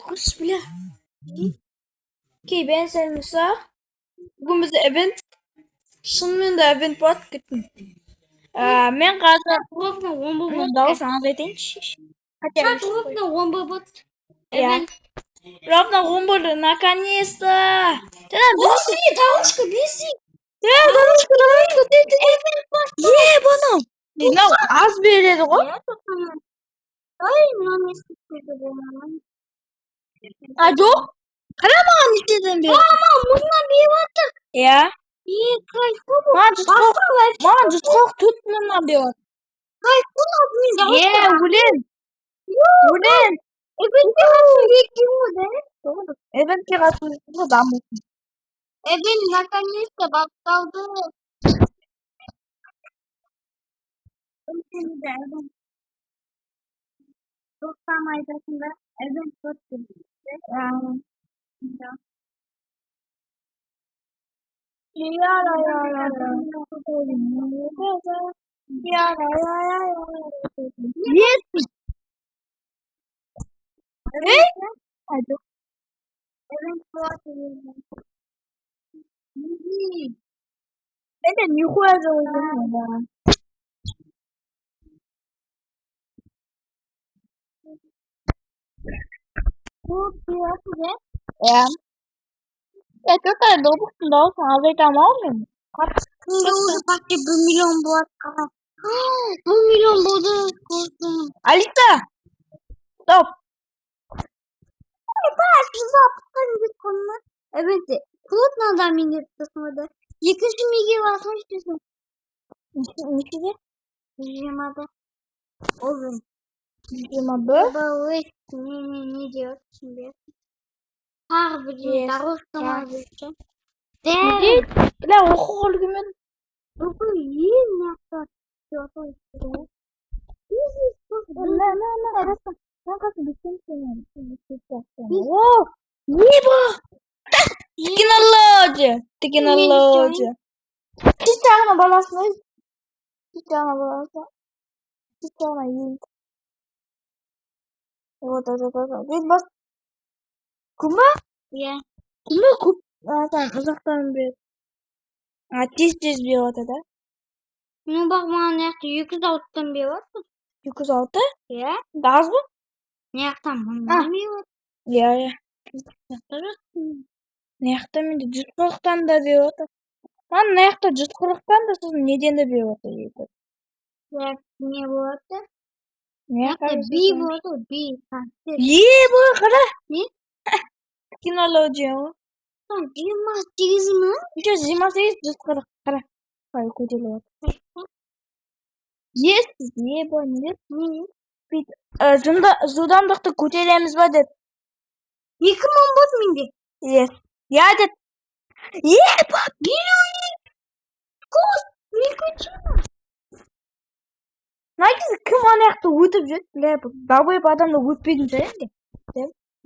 Koş bile. Ki ben sen Musa. Bugün bize event. Şunun da event bot gittim. Men қазір дауысын азайтайыншы. Хотя бы Ровно вомба вот. я. Ровно гумбур, наконец-то. Господи, дорожка, беси. Дорожка. Bunu. Мынау аз береді ғой. Ай, мынаны естіп болмаған. Жоқ. Қара маған нешеден бер. Мыңнан беріп жатыр. Иә. Кайфу. Маған 140 төрт мыңнан беріп жатыр. Кайфу, мен дорожка. Өлең. Эвентке қатысу да? Эвентке қатысу дамысын. Эвент наконец-то басталды. Тоқтам айтасың ба? Эвент өтті. Yes. Это нихуя заложено. Ja. Ja, какая добрая должна, а это можно? Şimdi уже почти 1 milyon buat kalan. 1 milyon buldu. Алиса! Стоп! Evet. Плотно minnet kısmında. Yıkıcı migi basmış diyorsun. Нифига. Жимада. Olur. Жимада. Ne diyor şimdi? Harbi дорожка мазыча. Нет, бля, охуел гүмэн. Бugün iyi yaptı. Небо! Технология. Чичағына баласын өз. Чичағына баласын. Чичағына ел. Вот. Вид бас. Күмбі? Иә. Күмбі күп. Ұзақтан береді. Тез беріп отыр да? Ну bak bana ne yaptı? 206'dan bir var mı? 206? Ya. Gaz mı? Ne yaptım? Bundan bir var. Ya. Неяқта менде 140-тан да беріп отыр. Мана мыняқта 140-тан да сосын неден де беріп отыр дейді. Ya ne болады? Мыняқта би болады, би. қара. Не? Кинология ғой. 28 mi? 28, 140 қара. Қалай көтеріліп отыр. Yes, не? Жылдамдықты көтереміз ба деп. 2 мың бот менде. Yes. Я деп. Ебать! Найкесі кім анаяқты өтіп жүр? Бля, долбоеб адамды өтпейтін шығар енді.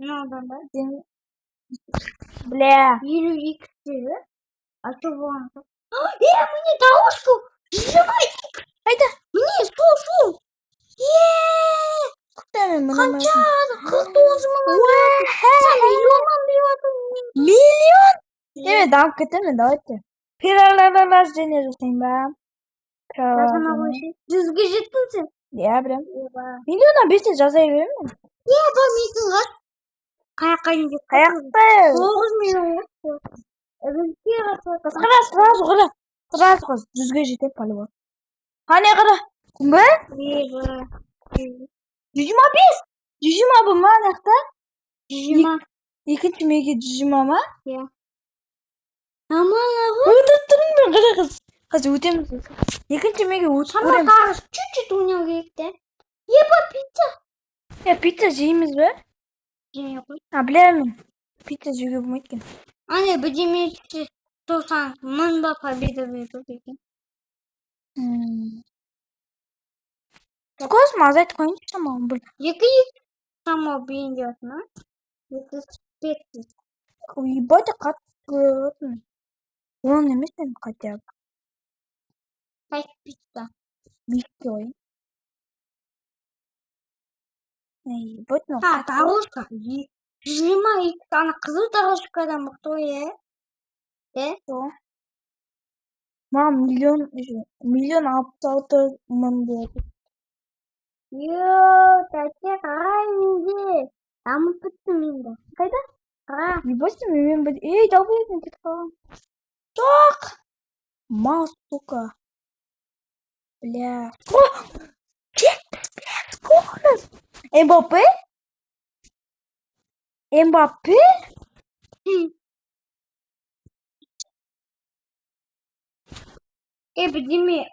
Ne oldu da? Бля. 22 dedi. А что вон? Мне дорожку! Сжимайте! Қайда? Мне, су! Қанша? 49 мыңнан миллионнан беріп Миллион? Деме, дамып кетемін, давайте. Перерождение жасайын ба? Жүзге жеттің сен? Иә, білем. Миллионнан берсе жазай беремін. Білмейсің ғой. Қаяққа енді? Қаяқта? 9 миллион. Сразу қыз, жүзге жетеді по-любому. Қане қара? Күмбі? 125? 120 ма анаяқта? 120. Екінші меге 120 ма? Иә. Аман ағы? Өтіп тұрмын мен қара қыз. Қазір өтеміз. Екінші меге өтіп көреміз. Шама қарыз чуть-чуть ойнау керек те. Еба пицца. Пицца жейміз бе? Жеме қой. Білемін. Пицца жеуге болмайды екен. Ане бірдемесі тұрсаң мың ба победа берді екен. Скорость азайтып қойыңызшы шамалы бір. 2 шамалы бейін дейтін, а? 200. Ебать, қатты көретін. Он емес мен хотя бы. Қайт пицца. Биікке ойын. Ебать, ну. Дорожка. Жиырма екі ана қызыл дорожкадан мықты ғой, Сол. Маған миллион 66 мың берді. Тәте қара менде. Дамып біттім енді. Қайда? Қара. Ебать, мен ей, давай мен кетіп қалғам. Жоқ! Мал, сука. Бля. Скорость! Мбаппе? Мбаппе? Бірдеме.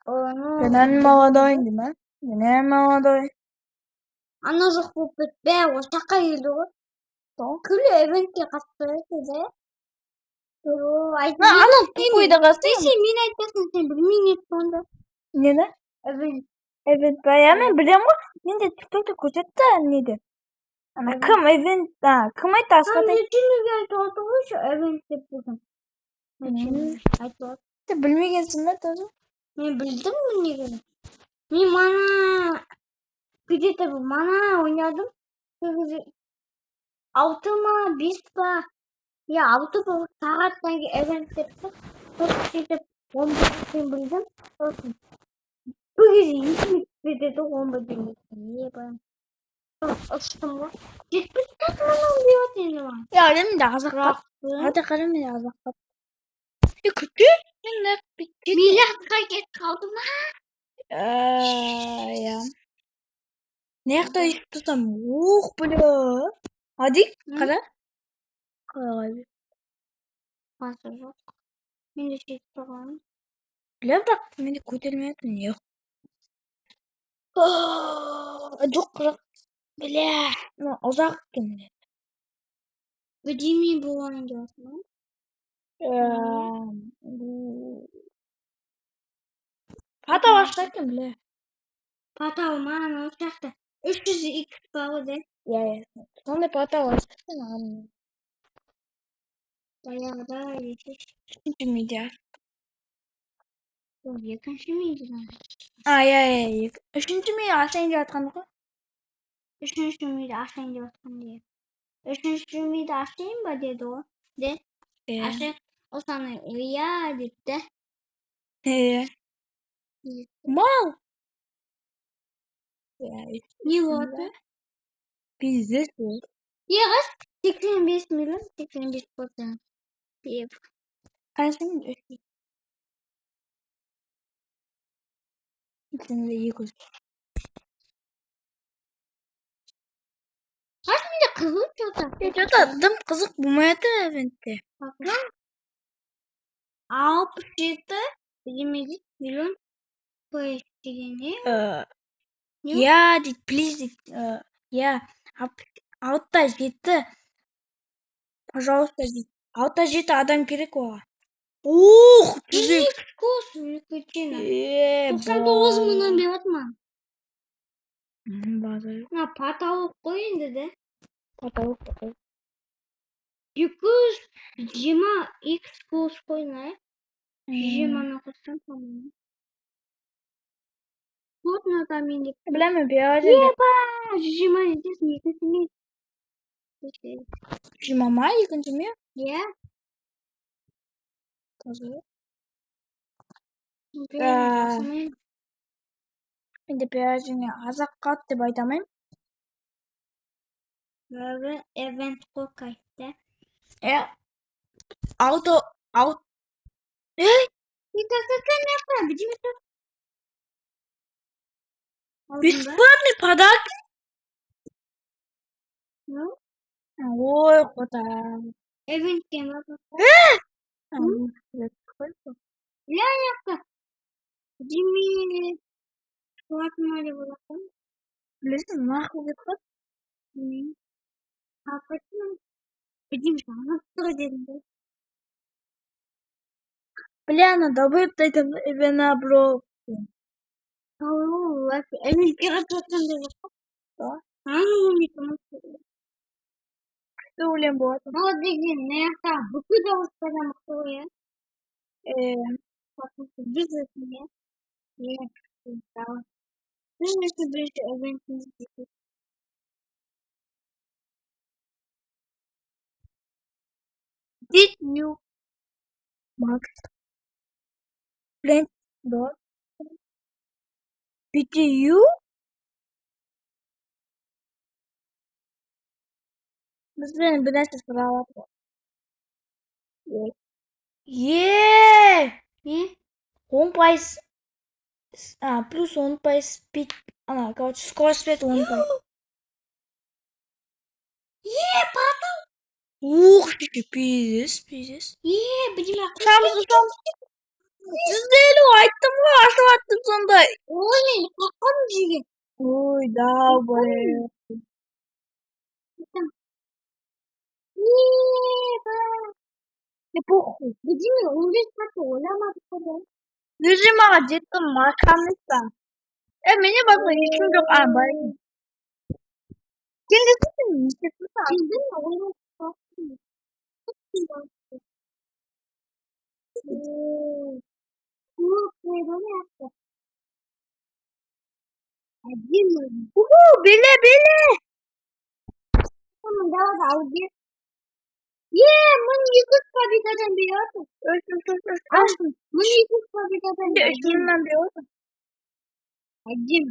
Генен молодой, деймі? Генен молодой. Ана жоқ болып бітпе. Осы жаққа келді ғой. Сол. Күлі эвентке қатысты. Ана тупойда қалсын. Сен мен айтпасын, сен білмейін еді сонда. Нені? Эвент ба? Я мен білем ғой. Менде тиктокта көрсетті неді. Ана кім эвент? Кім айтты асқат айтты? Түніге айтып отыр ғой, эвент деп бүгін. Айтып отыр. Сен білмегенсің ба тоже? Мен білдім білмегенін. Мен мана где-то мана ойнадым. 6 ма 5 па? Я 6 сағаттан кейін эвент депті. Сосын сөйтіп 11-ден білдім. Сосын бұл кезде есіме түспеді 11-ден білдім. Ұштым ғой. 70 сағаттан деп отыр енді маған. Ya benim de azak. Hadi kalem de azak. Kötü. Ne bitti? Milyardқа кетіп қалдым. Ya. Nerede tutsam? Bля. Hadi kadar. Kadar. Fazla жоқ. Мен де сөйтіп тұрғаным. Bля bak beni көтермедің yok. Жоқ жоқ. Bля. Ұзақ екен. Бірдеме болайын деп жатырмын. Пата баштайын бля. Пата ма анау сияқты 300x бар ғой де. Ya. Сондай пата баштайын. Баяғыда Үшінші медиа. екінші мейді. Я. Үшінші медиа ашайын деп жатқан ғой. Үшінші мейді ашайын деп жатқан де. Үшінші мейді ашайын ба деді ғой. Де. Ашайын. Ол саны иә депті. Мал. Не болды? Пиздец болды. Еғыз 85 миллион 85%. Деп. Қаншың? Сенде 200. Қасында қызыл что-то. Что-то тым қызық болмайды эвентте. 67 миллион поезд деген не? Я дейді, плиз дейді. Я 6-7. Пожалуйста дейді. 6-7 адам керек оған. Жүзек. Кос үлкечені. 99 99 мыңнан беріп отман. Базар. Патауық қой енді де. Патауық қой. 220x кос қойна. 20-ны қоссам по-моему. Вот на там енді. Білемін, бияжы. Еба! 120 десін екінші ме? 20 ма екінші ме? Иә. Таза. Енді бияжыны азақ қат деп айтамайым. Event қой қайтты. Auto. Какая напа? Где это? Бесплатный подарок. Ну? Ой, кота. Event кем var? Ля-ля-ка. Дими. Платная была. Білесің, нахуй деп қой. А почему? Дим, она что делает? Бля, надо выптать вина, бро. Они пиратством делают. Что? Ну, не тому. Что улем будет? Ну, диги, не это. Куда вы сказали, что я? Бизнес мне. Нет, да. Ну, если бы event не Did you mark plant door? Did you? Блин, блядь, справа. Yeah. Он пайс. Плюс он пайс спит. Короче, скорость света он пайс. Ух ты, пиздец. Шамсы. Сіздерді айттым ғой, ашып аттың сондай. Ой, қаққан жеген. Ой, да, бай. Не похуй. Где он здесь пошел? Режимаға жеттім, марқамыздан. Мене басқа ешкім жоқ. Бар екен. Сен де сен не Биле. Мың 200 победадан береді. Мың 200 победадан береді. Один.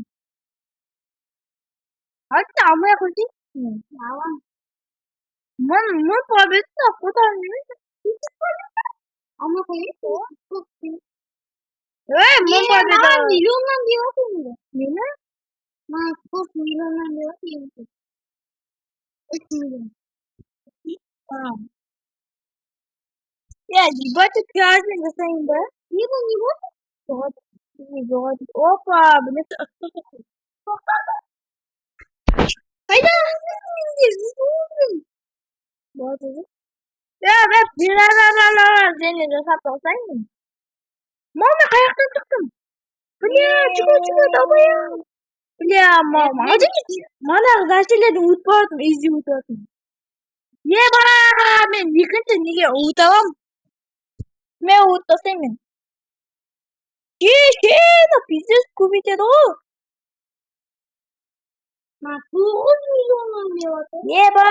Hadi almaya koyayım. Tamam. Мың победа куда не? Ama koyayım. Мың победа. Milyondan diyorsun mu? Ne? Mən 4 milyondan diyorsun. 3 milyon. Ya, ебать, пиарный засейн, да? Не вот. Опа, блин, Hayda. Ya ben seni de satmasaydım. Mama kayaktan çıktım. Бля, чего давай. Бля, мама. А ты мана зашеледім ұтпадым, езде ұтадым. Еба, мен екінші неге ұталам? Мен ұтпасаймын. Пиздец көбейтеді ғой. 9 milyondan diyorsun. Еба.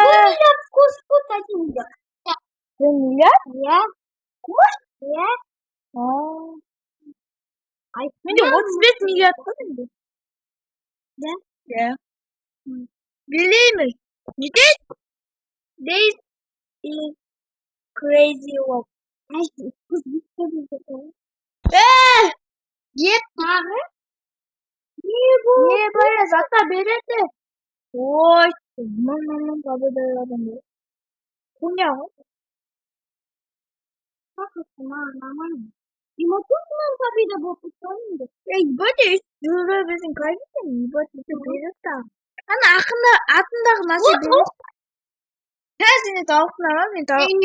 Кус açınca. 1 milyar? Ya. Kuş? Ya. Менде 35 milyar koydum. Ya. Ya. Bileyim. This is crazy work. Kız bir Yep. Не бая, зата берете. Ой, мың победа адамды. Хуйня ғой. Нормально. Ему тут нам победа будет устроена. Ебать, жүзі біздің кайфен, ебать, біздің береді. Ана атындағы нәрсе береді. Сені тауықтың ама, мен тауықтың.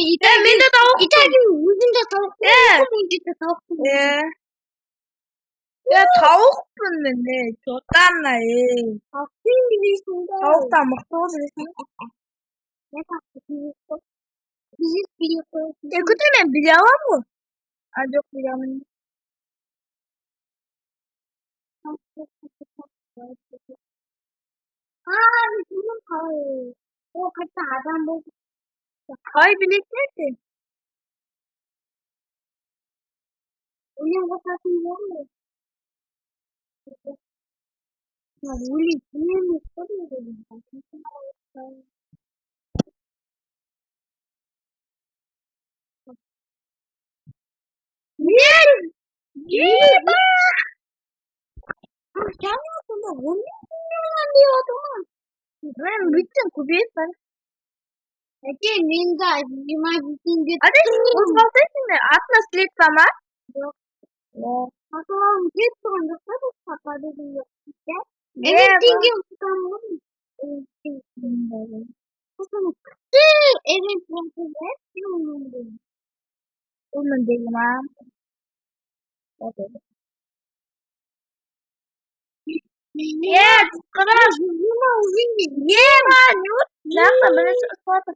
Мен де тауықтың. İtalyan өзінде тауықтың. Я тауықпын мен, жотанна, Тауықтың білесің да. Тауықтан мықты ғой білесің. Күтір мен біле алам ғой. Жоқ біле алмын. Bizim o kaçta adam bu. Қай білесің? Onun kafasını görmüyor. Ya böyle kimi soruyorum. Еба! Sen ne yaptın? Onu diyor tamam. Мен бүйтсем көбейіп бар. Мен да 22 деп. А ты қозғалтайсың ба? Атына след сама? Жоқ. Аталарым кеп тұрған жоқ па бұл сапады дейді. Теңге ұтамын ғой. Оның деген ма? Қыраш. Еба, нют. Жақсы, бірінші ұстады.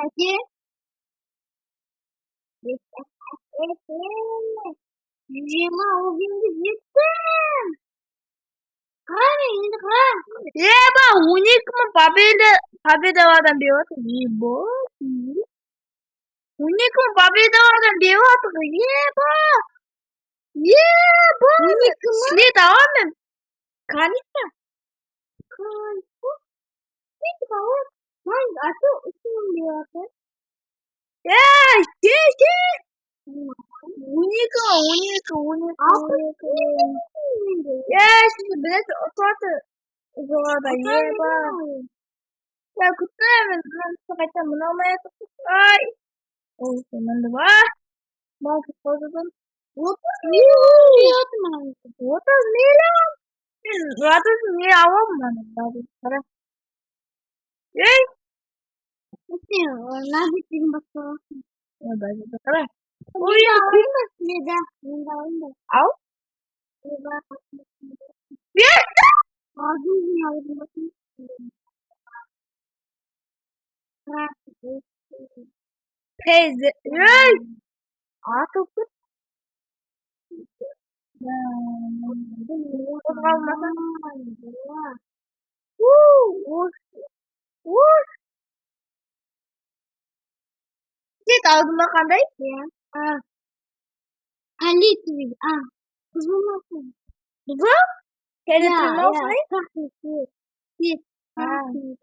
Әке? Жиырма ол күнді жеттім. Қара енді қара. Еба, уникум победовадан биват. Ебо. Уникум победовадан биват. Еба. Еба. Следователь. Конечно. Уникум. Я şimdi biraz otorite zorda yeba. Ya kutlayalım. Sakata mınamaya tuttuk. Ay. Olsun ben de var. Bak kutladım. 30 milyon. Ratus ne avam mı? Para. Ey. 나도 지금 봤어. Ya ben de para. 우리가 혼났습니다. 우리가 혼났. Al. 우리가 Yes. 아주ኛ고 Teyze. Ey. Artık. Git ağzıma kanday. 할리트리. 무슨 말이야? Buzu? Teyze tırma olsun değil. Haydi.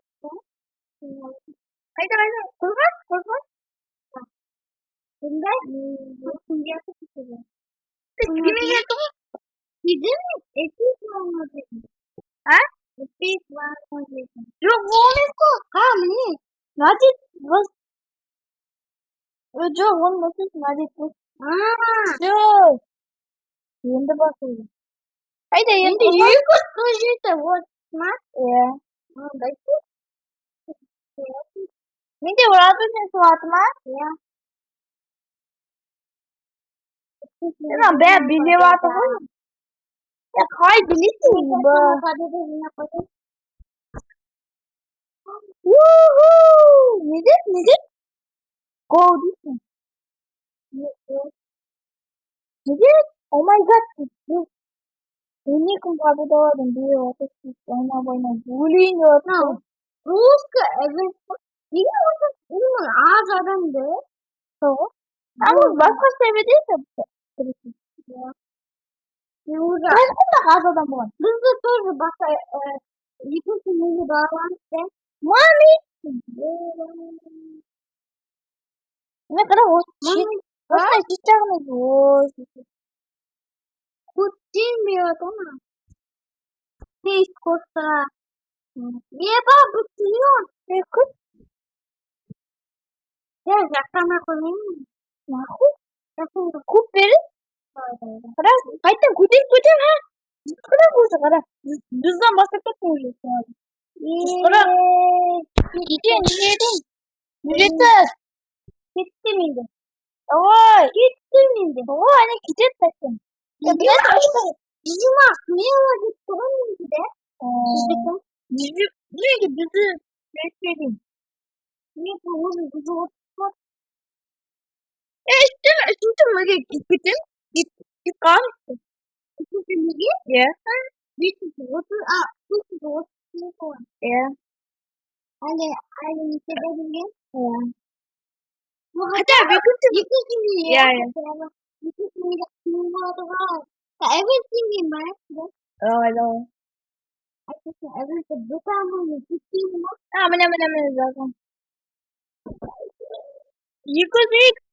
Korkmaz. 근데 신기하게 싶어요. Kimi geldi? 이제는 에피소드. Ha? 에피소드. Yok bu olmazsa. 아니. Nazik was. Yok olmazsa nazik was. Yok. Yende bakıyorum. Haydi yende 이거 소시대 what? ya. Ninde uğradın suatıma? Ya. Tamam ben bile vardı bu. Ya kay bilirsin bu. Woohoo! Nedir? Go diyorsun. Nedir? Oh my god. Unicum победовадан бил отъци она война. Bullying отъци. руска 이게 무슨 이름은 아자던데? Ama başka sevdiyse birisi. 누가 Ben de gazadan bu. 무슨 소리 봤어? 이것도 누구 나왔는데? Mami. Ne kadar hoş. Başka çiçeğimiz hoş. 붙임이었잖아. 페이스코스가 얘가 붙이면 내가 약간하고는 Nahu. Kup verir. Kadar. Haydi kudin ha. Kadar bulsa kadar. Bizden bahsetmek konuşuyoruz yani. Kadar. Gidin. Ücretsiz. gitti miydi? Oy. Gitti miydi? Oy hani gideceksin. Ya bir de başka. Bizim niye olacak sorun de? Bizi bekledim. Niye bu kızı İşte şimdi böyle gittim. Git kalmıştı. Ya. Ya. 아니 이때는 Hadi abi gittim. Ya. everything man. Öyle. everything bukan Aman zaten. Yıkıldık. Yıkıldık.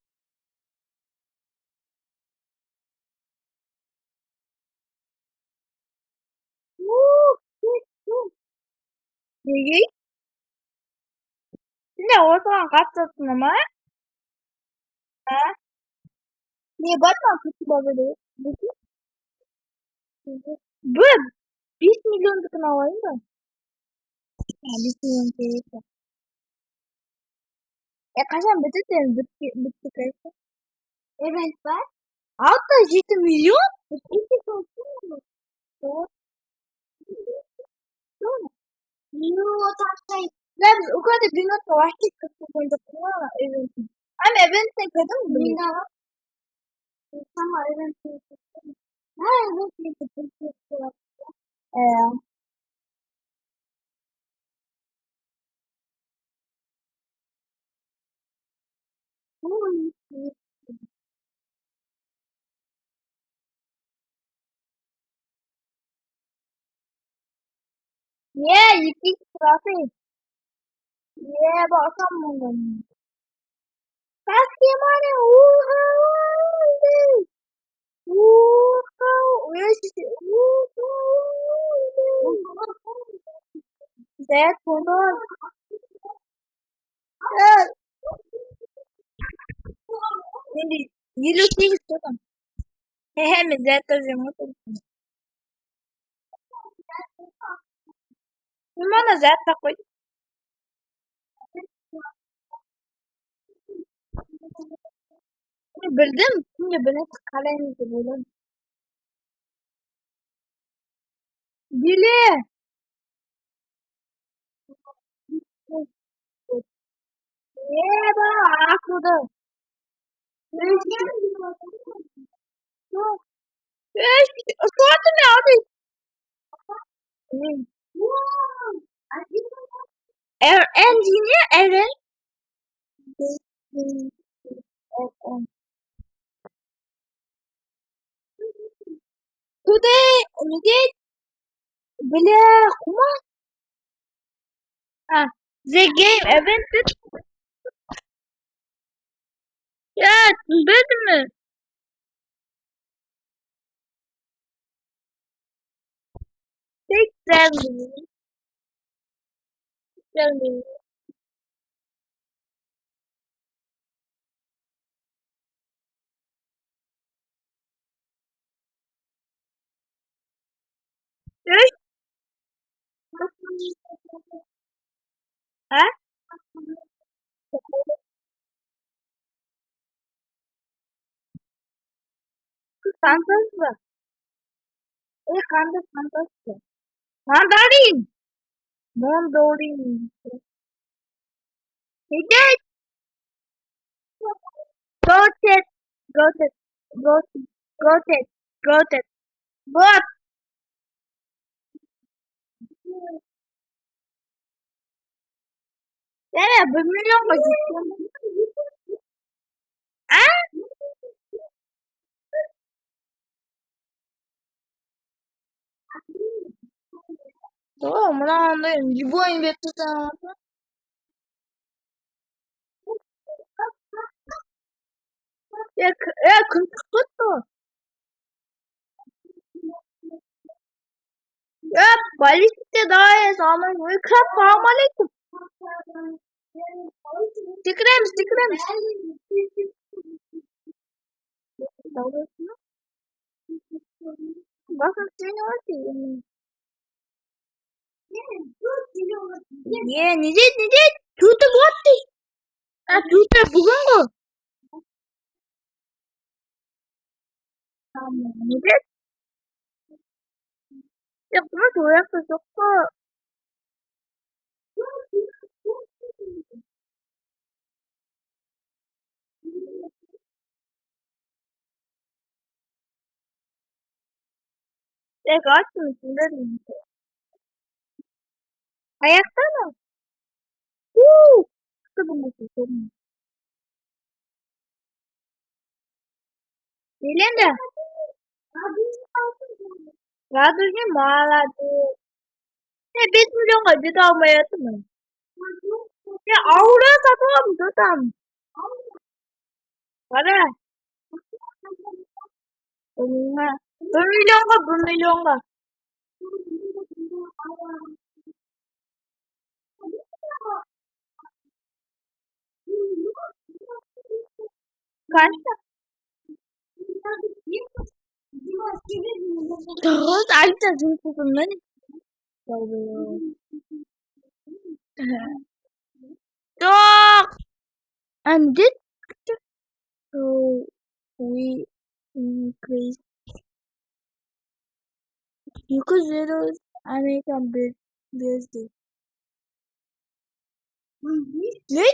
Ne o zaman kaçtasın ama? Ha? Niye bakma kutlu babası? Bu 1 milyon tıkına var mı? Ya 1 milyon değil. Ya kaçan bitti kayısı. Evet var. Hatta 7 milyon? İki sorsun mu? Yok taşay. Ben o kadar bir not vakit kısmında kullanma event. Ama event ne kadar mı? Mina var. Sama evet. Ha evet. Yeah, you keep laughing. Yeah, but someone. Pokemon, woohoo! Woohoo! Where's the woohoo? That hold on. Hindi, you think so? Hey, me that doesn't matter. Mana that такой? Bildim. Şimdi beni kalem böyle. Dili. Yeah, ba aku da. Sortu ne abi? Engineer Eren. Today, today, bile kuma. Ah, the game event. Ya, bildim mi? Tek geldi. Geldi. Yes. Ha? Fantasma. Fantasma. Mandarin. Mandarin. He did. Goated. Goated. Goated. Goated. Goated. But. Yeah, bilmiyorum acıktım. Ha? Tamam, bunu anlıyorum. Bu oyun bekliyorsan. Ya kıntı. Ya balistikte daha iyi sağlam. Kral sağlam aleyküm. Stikrem. Bakın seni var ki. Ye, nice. Tutu botti. Ha, tutu bugün mü? Tamam, nice. Ya bunu soğuk da çok da. Ya kaç mısın? Ayakta mı? İşte bu nasıl? Elinde. Radyocu mağaradı. Ya 5 milyon acı da almaya mı? Ya avra satalım tutam. Para. Bununla. 1 milyonga. Kaçta? Terus aja sempurna. Dog. And this. So we increase because zeros American birthday. Ne?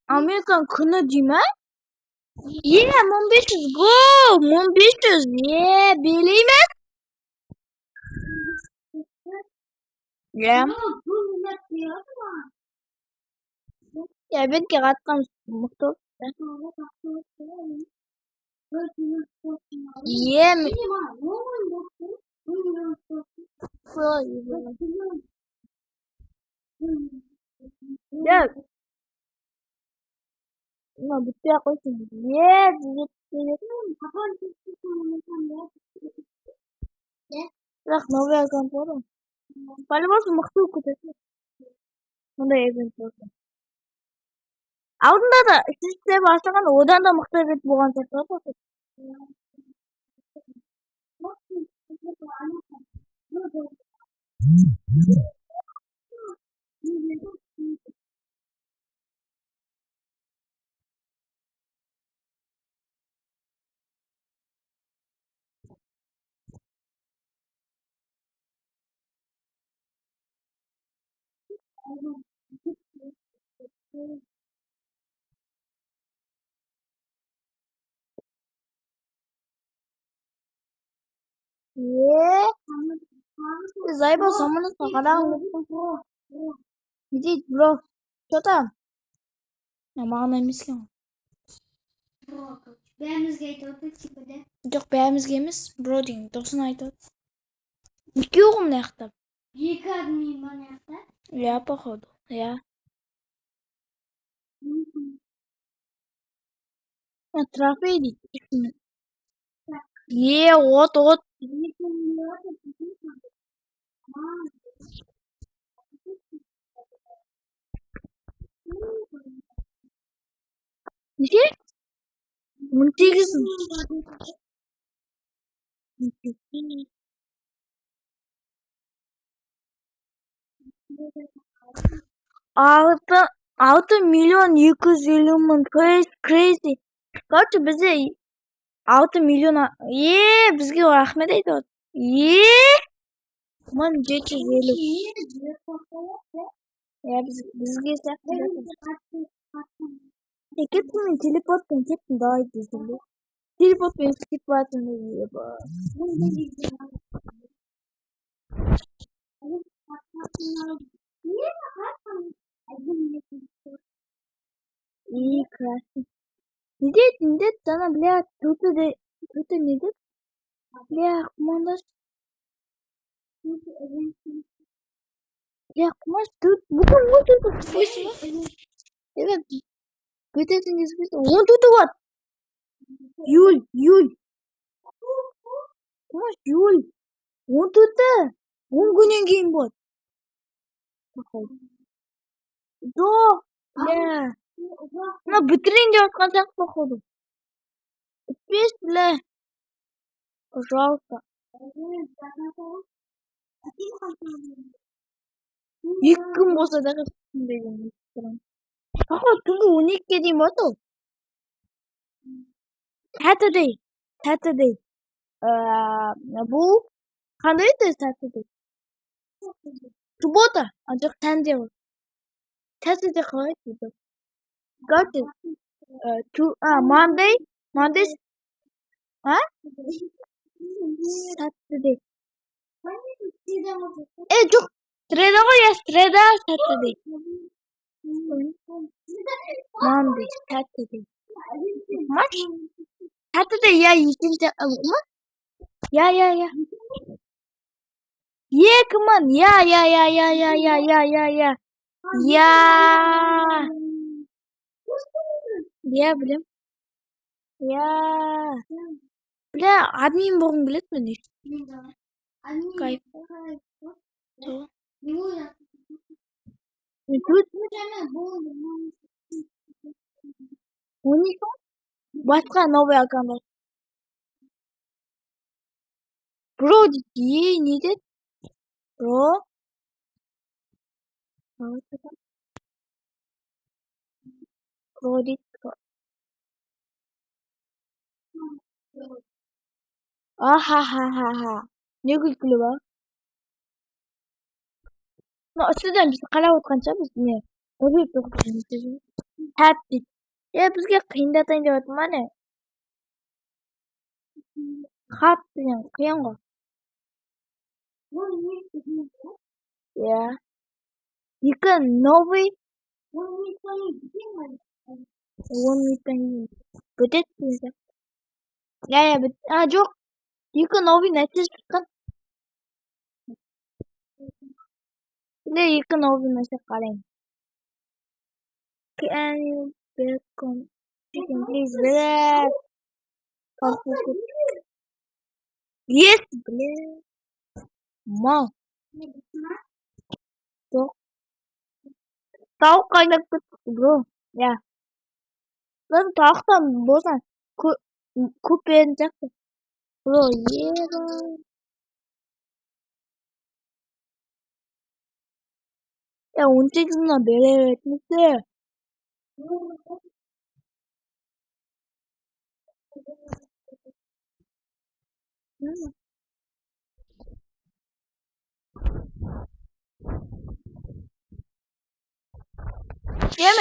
Amerikan kınacı mı? Yeah, Moonbeaches, go! Moonbeaches, yeah, believe it? Yeah. Yeah, ben karatkan mutlu. Yeah, Я на бутя койсон. Яг новый аккаунт болоо. По-любому махтуу гэдэг. Хондоо эвент болсон. Ауданда да систем басган удаанда махтаа гэж буугаан цацгаа. Зайба саманаас гараа. Иди бро. Что-то. Намаа мислэн. Баймызга айтаад чи бодэ. Жоқ баймызга емес. Бродинг досын айтаад. Екеуі мынаяқта. Екі адми мынаяқта? Я походу. Я. Трофей дейді. От. Неге? 18. 6,250,000 crazy. Короче бізде 6 миллион бізге рахмет айтады. Мың 750. Бізге сияқты. Кетпеймін телепортпен кеттім давай десем. Телепортпен кетіп жатырмын. Красный. Неде sana бля тут неде? Бля командаш. Бля командаш тут бүгін тут. Evet. Бөтесіңіз бөте. Он тут вот. Юль. Командаш Юль. Он тут. 10 күннен кейін болады. Жоқ. Бля. Мына бітірейін деп жатқан сияқты походу. Бітпес, бля. Пожалуйста. 2 күн болса да деген. Походу түнгі 12-ге дейін болады ол. Saturday. Бұл қандай еді Saturday? Суббота. Жоқ Sunday ол. Saturday қалай еді? Короче, Monday. Saturday. Жоқ. Среда ғой, среда, Saturday. Monday, Saturday. Матч? Saturday я ешенше ма? Я. Екімін. Я. Я білем. Я. Бля, админ болғым келеді мен. Кайф. Тут 12. Басқа новый аккаунт. Бро дейді, не деді? Бро. Бро дейді. Ахахахаха. Не күлкілі ба? Үстіден бізді қарап отқанша біз не? Өбіп оқып. Тәп дейді. Бізге қиындатайын деп жатыр ма не? Хат деген қиын ғой. Я. Екі новый. 10 минуттан кейін бітеді деген. Я біт. Жоқ. Екі новый нәтиже шыққан. Ne, you can open my calling. Can you welcome chicken please? Yes, please. Mom. So, tao kay bro. Yeah. Then talk some bosan. Kupen jack. Bro, yeah. 야, 언제 주나 매래 했는데. 얘만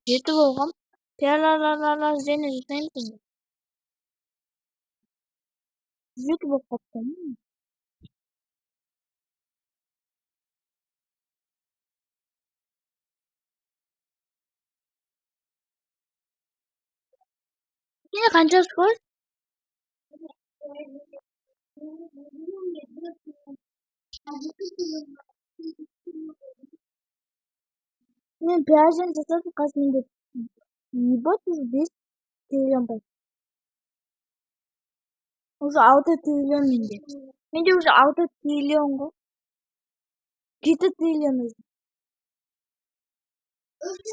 유튜브 감? 대라라라라 쟤네 쌤 유튜브 같다. 그냥 간절걸? 그냥 배아진 저쪽 갔는데 이것도 비슷해요. 우리 아우터 틀렸는데. 근데 우리 아우터 틀린 거? 기타 틀렸는데.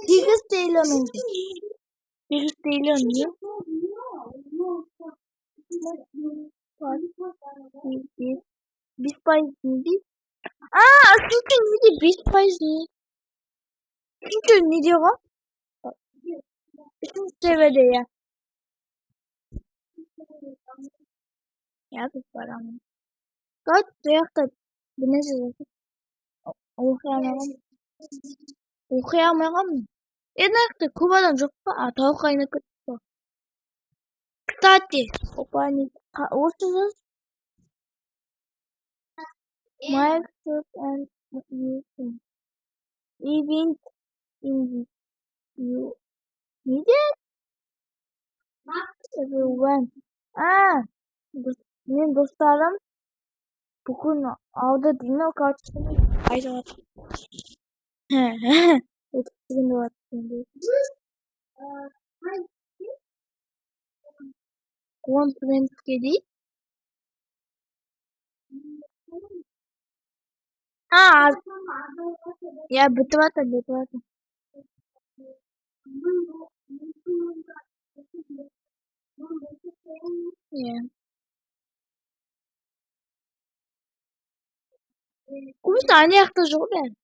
기타 틀렸는데. 기타 틀렸는데? 비스파이스인데? 아, 진짜 이게 비스파이스. 진짜 니디어가? 진짜 왜 돼야? 야, 그 바람. 그 약간 보내주고. 오해하면 옛날에 그보다 좋고 더 가는 것도. Кстати, опани, what is this? Microsoft and using event in you need it everyone. 아, 내 사람 부근 아우더 디너 같이 아이서 어떻게 된 것 같은데. 원 프렌드 끼리? 아, 야, betul. Yeah. Como está a nerta jogando?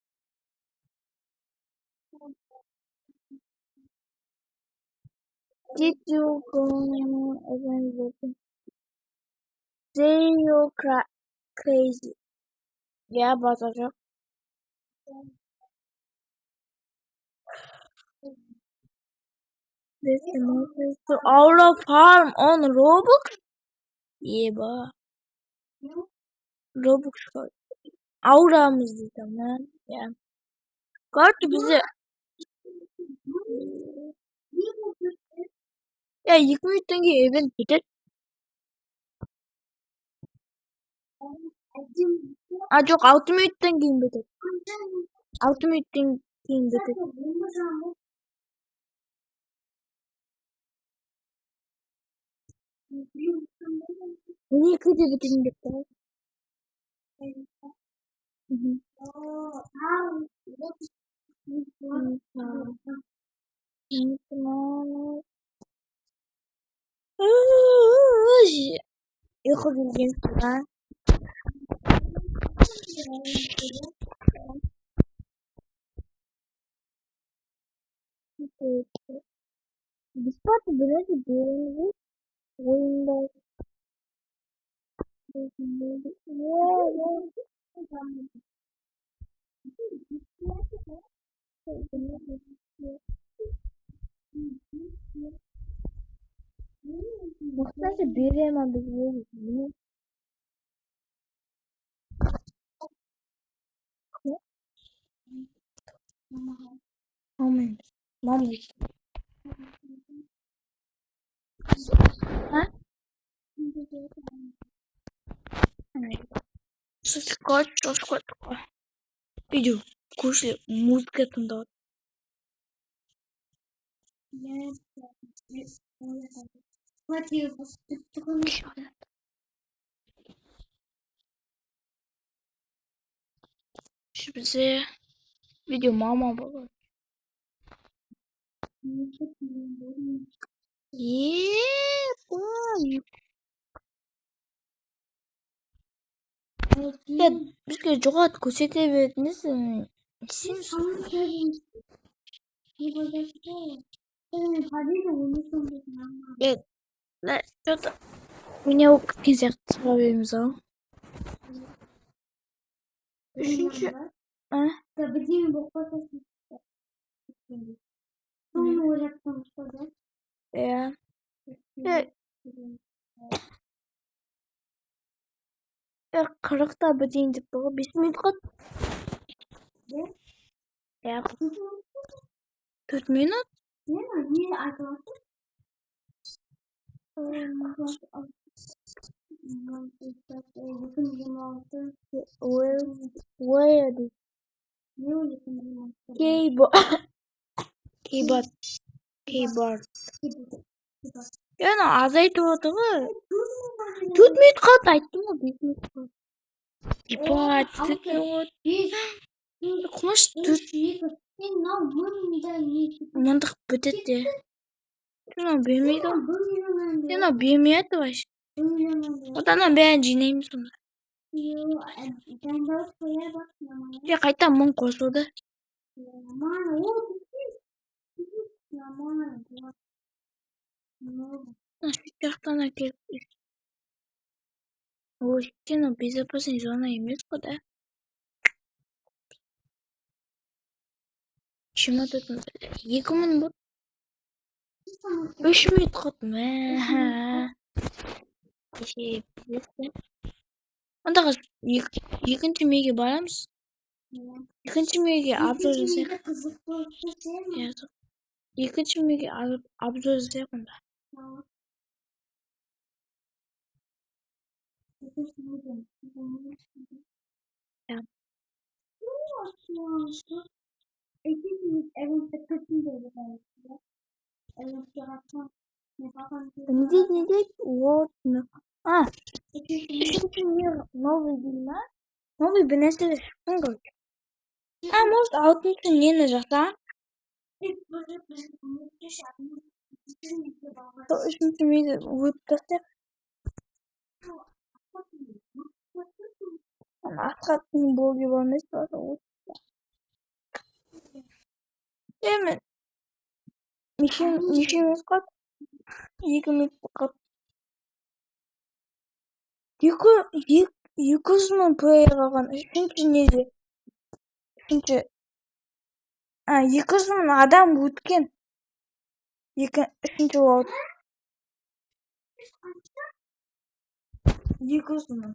Did you go again? Say you crazy. Yeah, but this is to Aura Farm on Robux? Yeah, but Robux card. Aura müzik man. Yeah. Kart bize. Ya 23 event bitir. Çok 63 game bitir. 63 game bitir. Niye kıdı bitirin bitir? ياخد الجنس معاه بصفات البنات البيرنز ويندوز مختلف البيرة ما بيجي مامي ها سكوت видео Кушай, музыка тыңдап. Bize video mama baba. Boy. Ya bizga jo'g'at ko'rsatib bermisan? Что-то меня укрепить справимся. Üçüncü. Ha? Ya. Ya 40 da bedeyim deyip bana 5 minut kat. Ya 4 minut. Where the keyboard. Yani azaytı oldu mu? 4 minut kat ayttım mı? 5 minut kat. Ебать, ты вот. Кумаш 4 мындық бітетті. Сен бермейді ғой. Сен бермейді вообще. Одан бәрін жинаймыз сонда. Я қайта мың қосылды. Жақтан әкеліп. Ой, сен безопасный зона емес қой да. Чима тұтын? 2000 бұл. 3 минут қаттым. Ондағы екінші меге барамыз. Екінші меге обзор жасайық. Екінші меге обзор жасайық онда. Ja. Не дед, вот. Новый бина. Новый бина следующий. Может, алтыншы нені жаса? Үшінші мені өтіп тастайық. Асхаттың блоги бар емес пе? Мен неше минут қат? 2 минут қат. 200 мың плеер қалған. Үшінші неде? Үшінші. 200 мың адам өткен. Үшінші болды. 200 мың.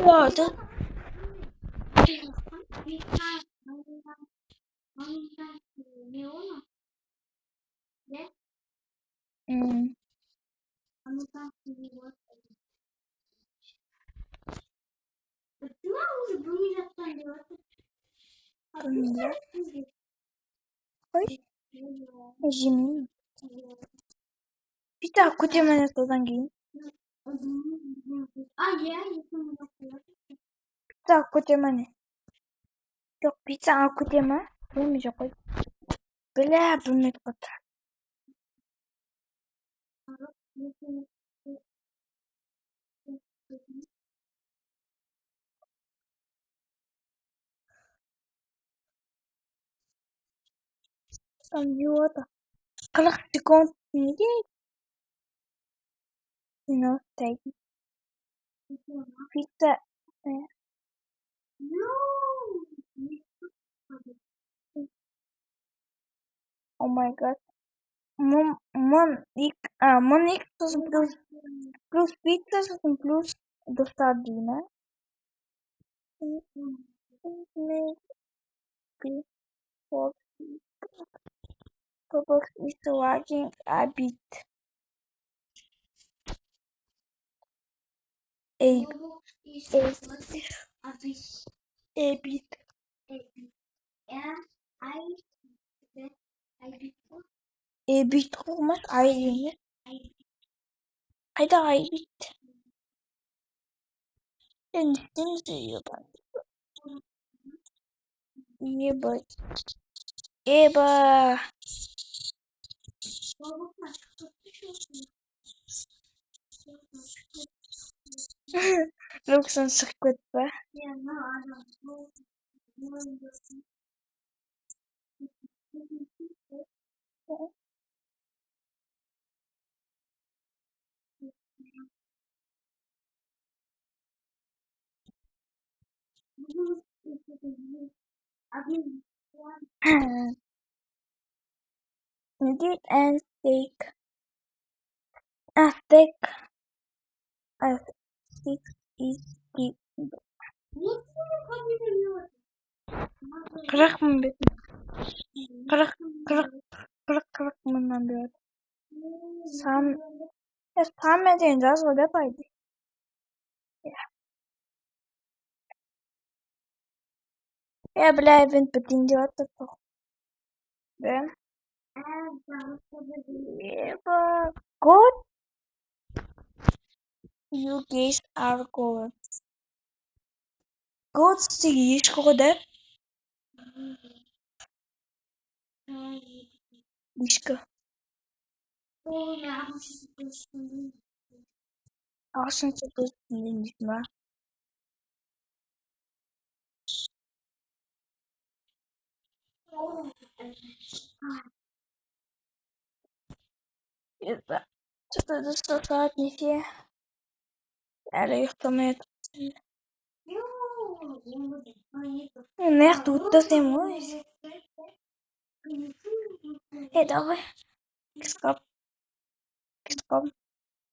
Ладно. Зимний. Пицца көтемін содан кейін. Пицца көтемін. Жоқ, пицца көтемін. Білмей жоқ қой. Білмейді қот. Там не это. 40 секунд неге? Тайги. Пицца. О май гад. Мың сосын плюс пицца сосын плюс доставка. Roblox is working a bit. A bit. A bit olmaz ayrı. Hayda ayrı. Kendini seviyorlar. Eba. Eba. Luksan circuit ba? Indeed and steak. A steak. A steak is deep. Kırık mı bir? Kırık mı bir? Сам один раз вода пойди. Я, бля, ивент подтендет это. Да? Еба. Good. You guys are good. Good сидишь, да? Дишка. Ашын çıkıyor dinleyiciler. Это что-то до 100 saat нефе. Eller yurttamayet. Nerede uttasın? Давай. Скоп.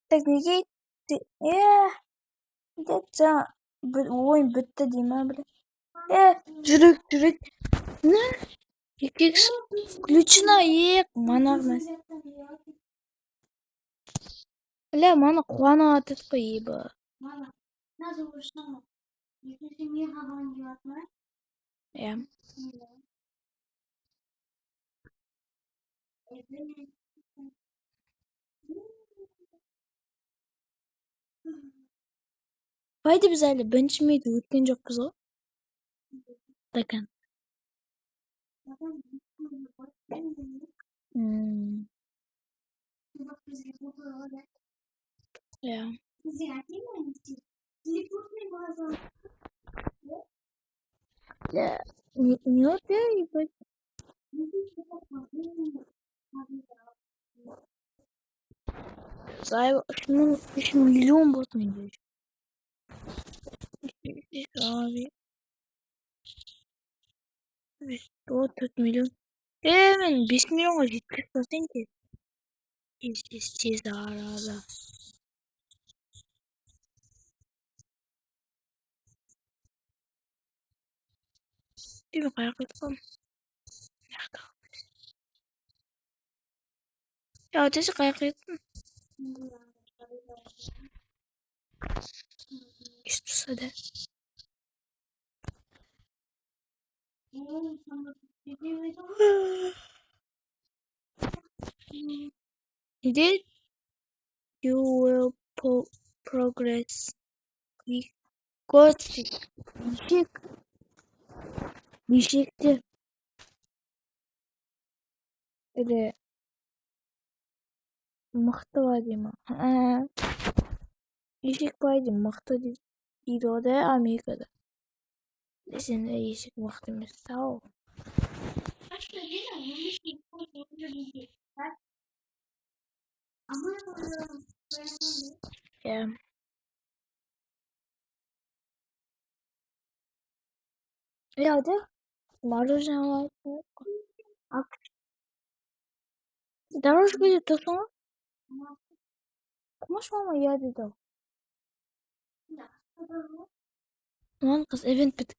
Так неге это ойын бітті дейма, бля. Жүрек. Не? Екекс включена ек манармас. Бля, мана қуана атып қойыба. Я. Haydi biz әлі бірінші мейді өткен жоқпыз ғой. Дакан. Я. Не отдай, ебать. Зайва, 3 миллион бот менде. Abi. 4 milyon. Мен 5 миллионға жеткізіп қалсаң тез арада. Деме қаяқ етқам. Я өтесі қаяқ еттім. Естіса да. Indeed, you will progress quick. Бишекті. Әлі мықты ба дейма. Бишек бай дейм, мықты дейді о да Америкада. Сен де ешек мықты емес, сау. Я. Я да? Мороженое. Дорожка где-то сон? Кумаш мама яды да? Lan kız event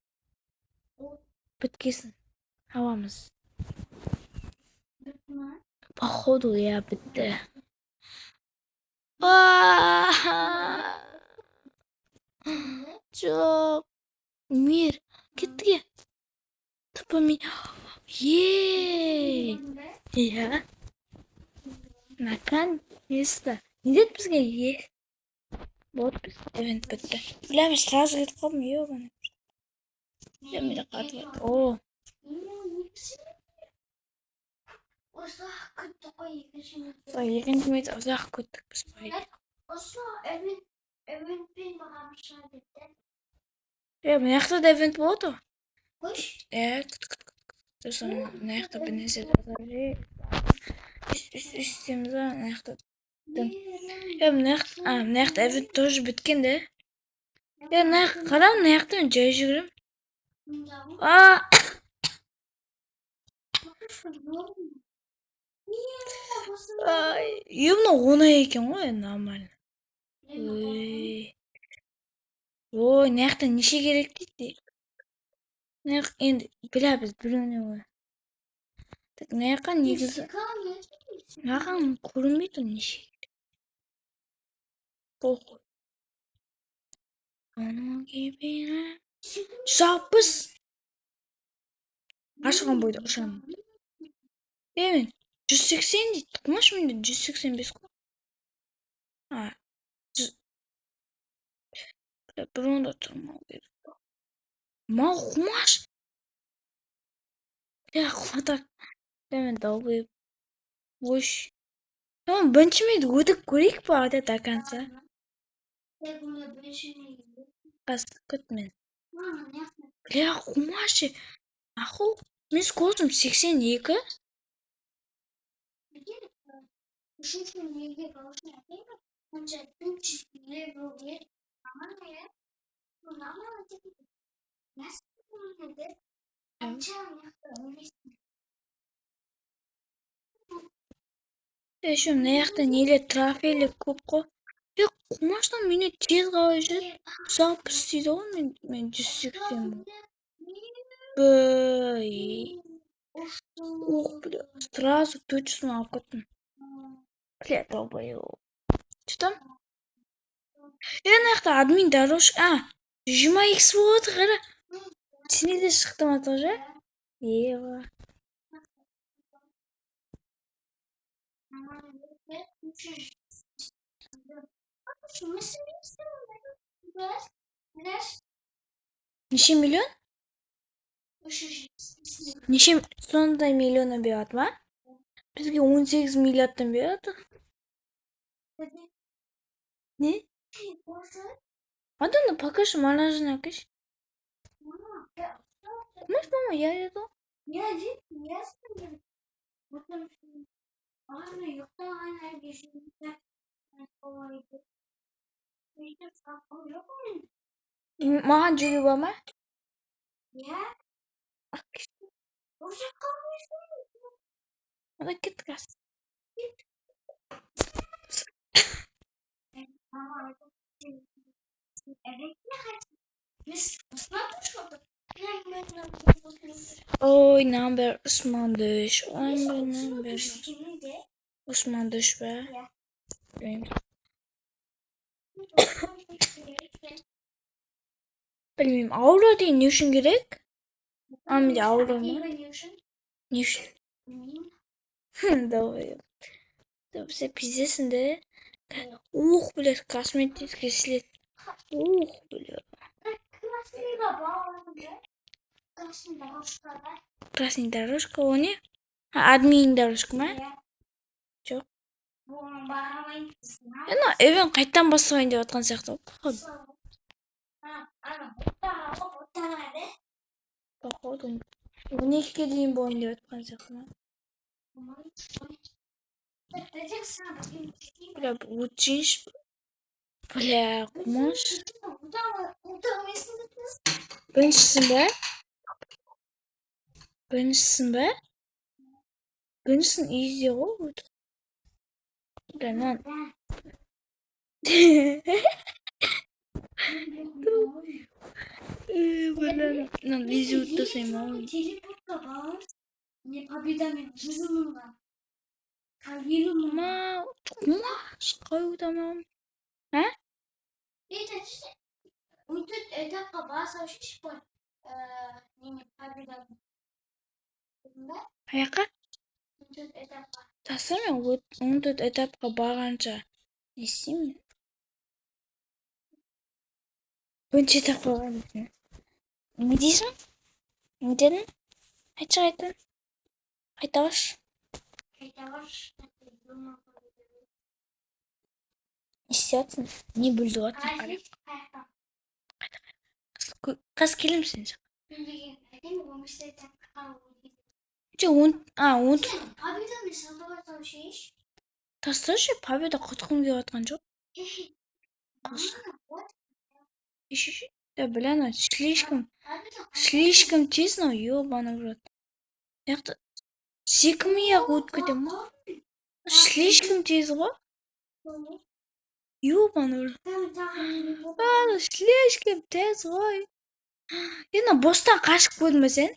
bitkisін. Havamız. Походу ya bitti. Aa! Çok. Мир. Кетті. Тупо меня. Еее. Иә. Наконец-то. Не деді бізге е. Вот біз event бітті. Білеміз, сразу кетіп қалдым, ебаный. Мені қатып айтты. О. Екінші мет ұзақ күттік біз байды. Мына жақта да event болады ғой. Сосын мына жақта бір нәрсе жазады. Үстеміз ба мына жақта. Мына жақта event тоже біткен де. Мына жақта қара, мына жақта мен жай жүгірем. Мына оңай екен ғой, нормально. Ой, мына жақта неше керек дейді. Мына жақ енді білә біз біреуіне ғой. Так, мына жаққа негізі маған көрінбейді ол неше. Похуй. Оның кебені 160. Ашылған бойда ұшамын. Мен 180 дейді. Тұқымаш менде 185 қой. Бір онда тұрмау керек. Мал құмаш. Құматақ. Мен долбоеб. Ош. Бірінші мейді өтіп көрейік па до конца. Қасты күт мен. Құмашы. Аху. Мен скоростым 82. Еще мына жақта нелер трофейлер көп қой. Құмаштан мені тез қалай жүреді. 160 дейді ғой, мен 180 бұл. Ух, бля, сразу 400 алып кеттім. Бля, долбоеб. Что там? Мына жақта админ дорожка. 20x болады, қара. Сене де шықты ма тоже? Ева. Неше миллион? Неше сондай миллионнан береді ма? Бізге 18 миллиардтан береді. Не? Аданы покажи, мороженое әкеш. Может, мама, я еду? Я еду. Маған жүре бар ма? Ана кет қас. Ой, number Osmanlıç. Number Osmanlıç be. Bilmiyorum. Avro değil. Ne үшін gerek? Ama avro mu? Ne үшін? Давай. Все пиздесін де. Ух, блядь, косметический след. Ух, блядь. Красный дорожка, о не? Админ дорожка ма? Жоқ. Evен қайттан бастайын деп атқан сияқты. Походу. 12-ге дейін болайын деп атқан сияқты. Бля, учиш. Бля, құмаш. Біріншісін бе? Біріншісін изде ғой. Бля, нан. Нан изи ұттасайым ау. Не победа мен жизнымда. Ма, қой tamam. Ha? Untuk etapka bahasa spor. Ini победа. Аяққа? Untuk etapka. Тасырмын, 14 этапқа барғанша. Не істеймін? Бірінші этапқа барған. Не дейсің? Не дедің? Айтшы қайтын. Қайта баршы. Не істеп жатсың? Не бүлдіріп жатсың? Қазір келемін сен жаққа. Тасташы, победа құтқым келіп жатқан жоқ. Ищи. Да, бля, ну слишком тесно, ёбаный в рот. Яқты секмей-ақ өтіп кетем ма? Слишком тез ғой. Ёбаный в рот. Слишком тез ғой. Енді бостан қашып көрдің бе сен?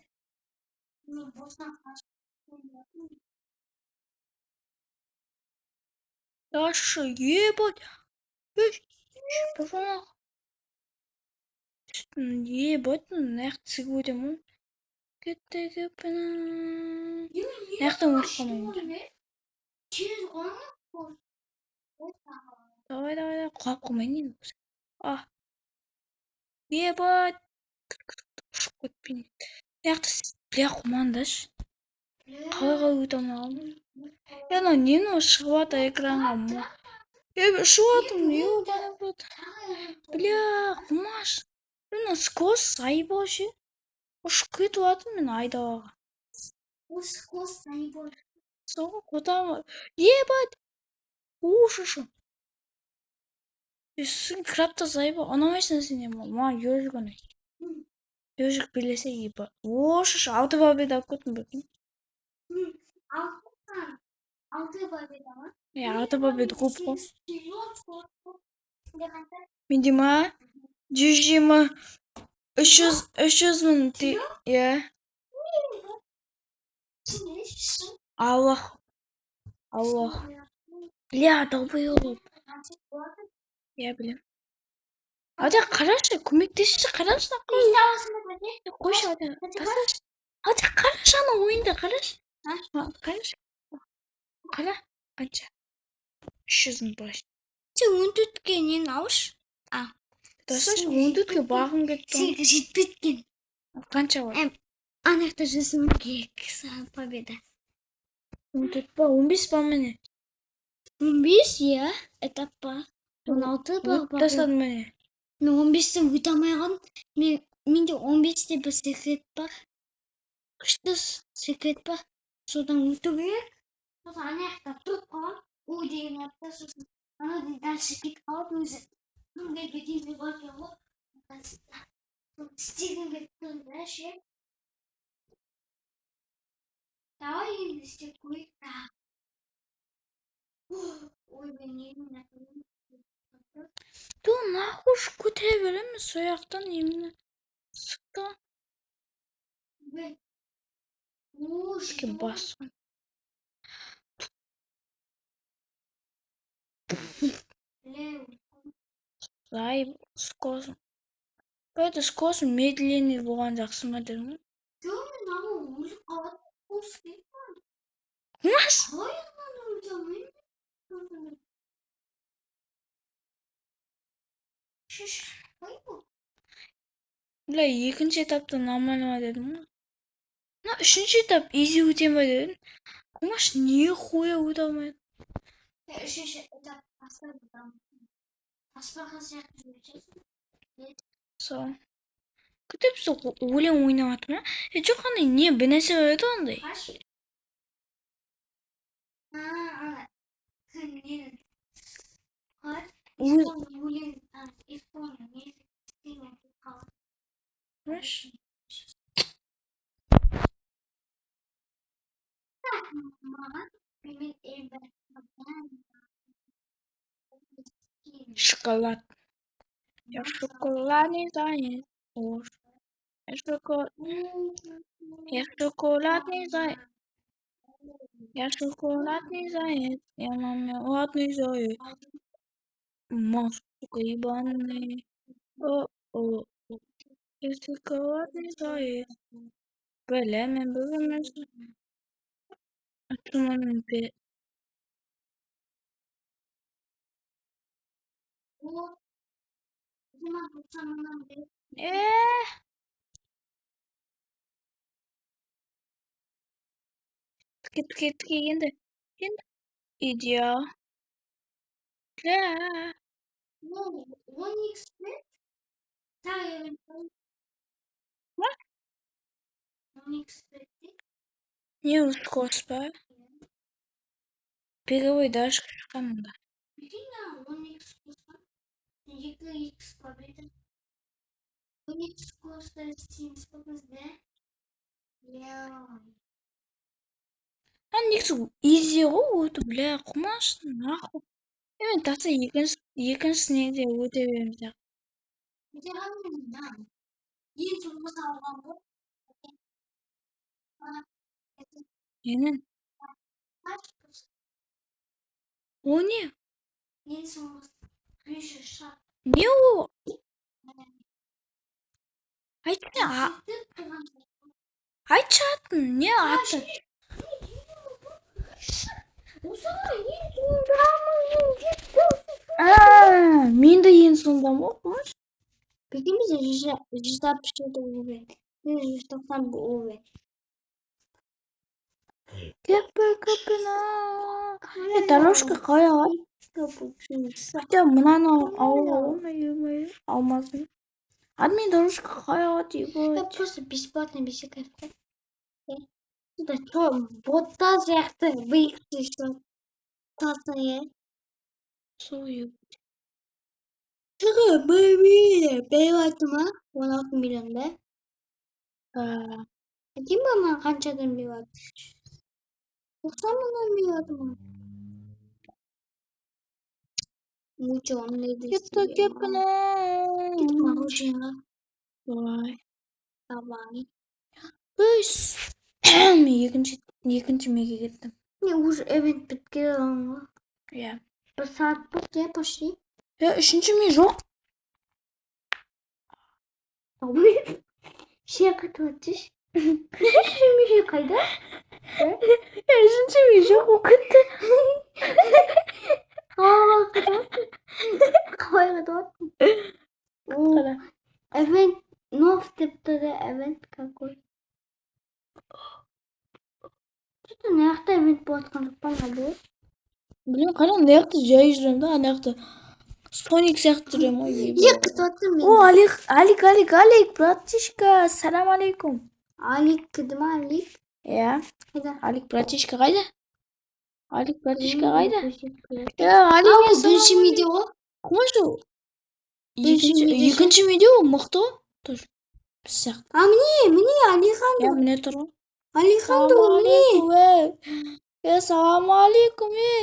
Дашы, ебать. Ебать, нақты сігіп өтем ғой. Кеттегі піна. Нақтан өтіп қалмайын. Давай, құлап қалмайын енді. Ебать. Ұшып кетпейін. Нақты бля құмандаш. Қалай өте алмағанмын. Яна нені шығып жатыр экранға. Шығып жатырмын, ебаный в рот. Бля, құмаш. Мен сквозь сайбол ше. Ұшып кетіп жатырмын мен айдалаға. Соғы қотамы. Ебать. Ушышы. Сен крапта сайбол. Анамайсың сен ема. Маған ежик ойнайды. Ежик билесе ебать. Ошышы. 6 победа алып кеттім бәкім. 6 победа ма? 6 победа көп қой. Менде ма? 120 300 мың иә. Аллах. Бля, долбоёб. Я білем. Ада қарашы, көмектесші, қарашы. Қойшы ада. Тасташы. Ада қарашы ана ойында, қарашы. Қарашы. Қара. Қанша? 300 мың баш. Сен 14-ке нені алшы? Тасташы, 14-ке бағым кетті. Сенге жетпеткен. Қанша бар? Анақта жасым керек. Победа. 14 па, 15 па міне? 15, иә. Этап па. 16 па. Тастадым міне. Мен 15-тен өте алмайған. Менде 15-те бір секрет бар. Күшті секрет бар. Содан өту керек. Сосын анаяқта тұрып қалам. О деген атта сосын ана дальше кетіп қалады өзі. Кімге кетейін деп айтқан ғой. Істеген кетіп тұрды ше. Давай енді істеп көрейік. Ой, мен немін әкелем. Ты нахуй көтере береміз сояқтан еміне. Sıktı. Ki basın. Зай, скоро. Это скоро медленнее болған жақсы ма дедің? Жоқ, мен ана өліп қалады. Маш? Қалай ана өліп алмаймын? Шеш, қай бұл? Бля, екінші этапта нормально ма дедің ғой? На, үшінші этап изи өтем ба дедің? Маш, нихуя өте алмайды. Үшінші этап аспаға сияқты жүрсің. Сол. Күтіп сол өлең ойнап жатыр ма? Жоқ қандай не бір нәрсе бар еді ондай. Ана нені Маш? Шоколад. Я шоколадный заяц. Я шоколадный заяц. Я шоколадный заяц, я мармеладный заяц. Мам, сука, ебаный. О, я шоколадный заяц. Бля, мен бүгін атымын бе. Тіке, енді. Идеал. Ля. Не ускос па? Перевой дашь команда. А никс изи ғой, бля, қумасын, нахуй. Мен тасы екіншісіне де өте береміз. Ненің? О не? Не о? Айтшы атын, не аты? Мен де ең соңында ма оқымаш? Прикинь, bize 167 UV. 190 bu UV. Көпі-көпіна. Дорожка қаяға? Хотя мынаны алмай алмасын. Адmin дорожка қаяға дейбі? Я просто бесплатно бисекайфка. Это что, бота сияқты бейікті что? Тасын е? Сойып. Шығы, бәйбейді. Бәйбайты ма? 16 миллионда. Әдейм ба ма қаншадан бейбайты? 90 миллион бейбайты ма? Mucho, он не десет. Көпі-көпіна. Git мороженое. Давай. Давай. Өйс. Мен екінші меге кеттім. Не, уже event біткені. Иә. Bir saat bu diye başlayayım. Ya üçüncü mi yok? Abi. Şey katılmış. Üçüncü kayda. Ya üçüncü mi yok? O kadar. Aa kadar. Kafaya kadar. Kadar. Event. No step'te de event kakor. Çünkü nerede event bu atkanlıktan kalıyor? Блин, қара аяқты жай жүрем да, аяқты Соник сияқты жүрем ғой. Екі татым мен. О, Алик, братишка, салам алейкум. Алик кідім Алик. Иә. Қайда? Алик, братишка қайда? Алик, братишка қайда? Алик, бірінші медео ғой. Қойшы. Екінші медео мықты ғой. Тоже. Біз сияқты. А міне Алихан. Иә, міне тұр ғой. Алихан да міне. Салам алейкум.